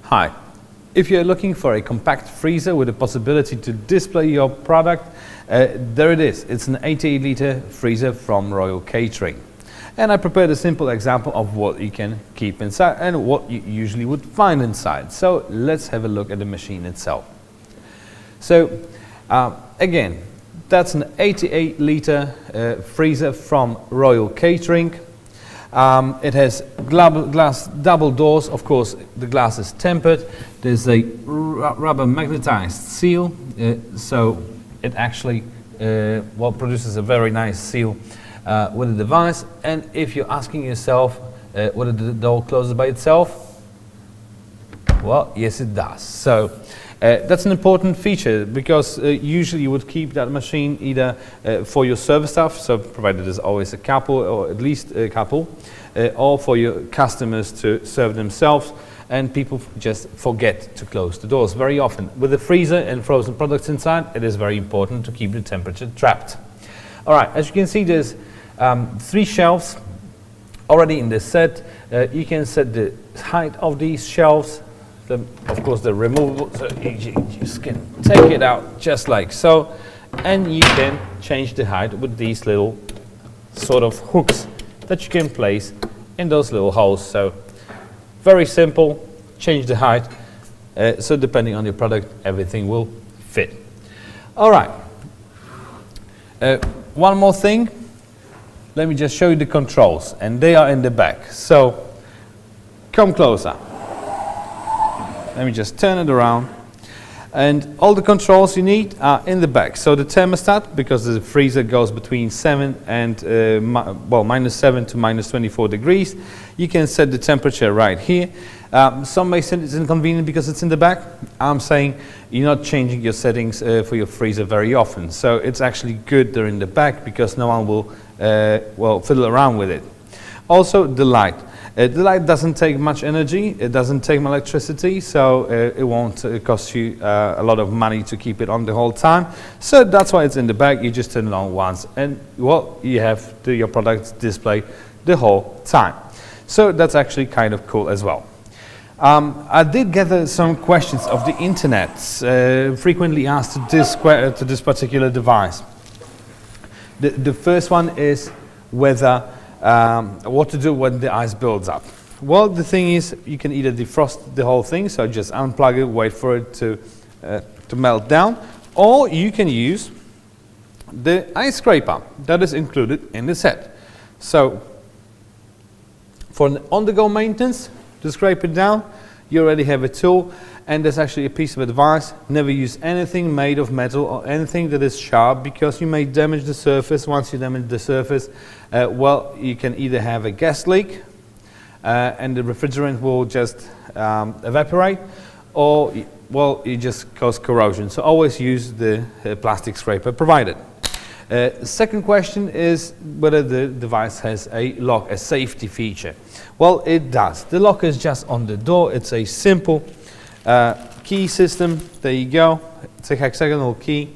Hi. If you're looking for a compact freezer with the possibility to display your product, there it is. It's an 88-litre freezer from Royal Catering. And I prepared a simple example of what you can keep inside and what you usually would find inside. So let's have a look at the machine itself. So again, that's an 88-litre freezer from Royal Catering. It has glass double doors. Of course, the glass is tempered. There's a rubber magnetized seal, so it actually produces a very nice seal with the device. And if you're asking yourself, whether the door closes by itself? Well, yes, it does. So that's an important feature because usually you would keep that machine either for your service staff, so provided there's always a couple or at least a couple, or for your customers to serve themselves, and people just forget to close the doors very often. With the freezer and frozen products inside, it is very important to keep the temperature trapped. Alright, as you can see, there's 3 shelves already in this set. You can set the height of these shelves. Of course, they're removable, so you just can take it out just like so, and you can change the height with these little sort of hooks that you can place in those little holes. So very simple, change the height, so depending on your product, everything will fit. All right, one more thing, let me just show you the controls, and they are in the back. So come closer. Let me just turn it around, and all the controls you need are in the back. So the thermostat, because the freezer goes between -7 to -24 degrees, you can set the temperature right here. Some may say it's inconvenient because it's in the back. I'm saying you're not changing your settings for your freezer very often, so it's actually good they're in the back because no one will fiddle around with it. Also, the light. The light doesn't take much energy, it doesn't take much electricity, so it won't cost you a lot of money to keep it on the whole time. So that's why it's in the back. You just turn it on once and you have your products displayed the whole time. So that's actually kind of cool as well. I did gather some questions of the internet, frequently asked to this particular device. The first one is whether what to do when the ice builds up. Well, the thing is, you can either defrost the whole thing, so just unplug it, wait for it to melt down, or you can use the ice scraper that is included in the set. So for an on-the-go maintenance, to scrape it down, you already have a tool, and there's actually a piece of advice: never use anything made of metal or anything that is sharp, because you may damage the surface. Once you damage the surface, you can either have a gas leak and the refrigerant will just evaporate, or you just cause corrosion. So always use the plastic scraper provided. Second question is whether the device has a lock, a safety feature. Well, it does. The lock is just on the door. It's a simple key system. There you go. It's a hexagonal key,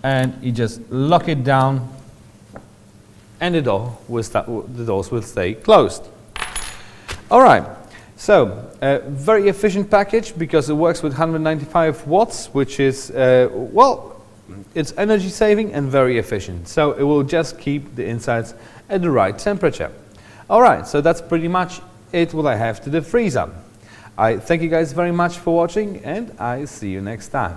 and you just lock it down, and the doors will stay closed. All right. So very efficient package because it works with 195 watts, which is it's energy saving and very efficient. So it will just keep the insides at the right temperature. All right. So that's pretty much it. What I have to the freezer. I thank you guys very much for watching, and I see you next time.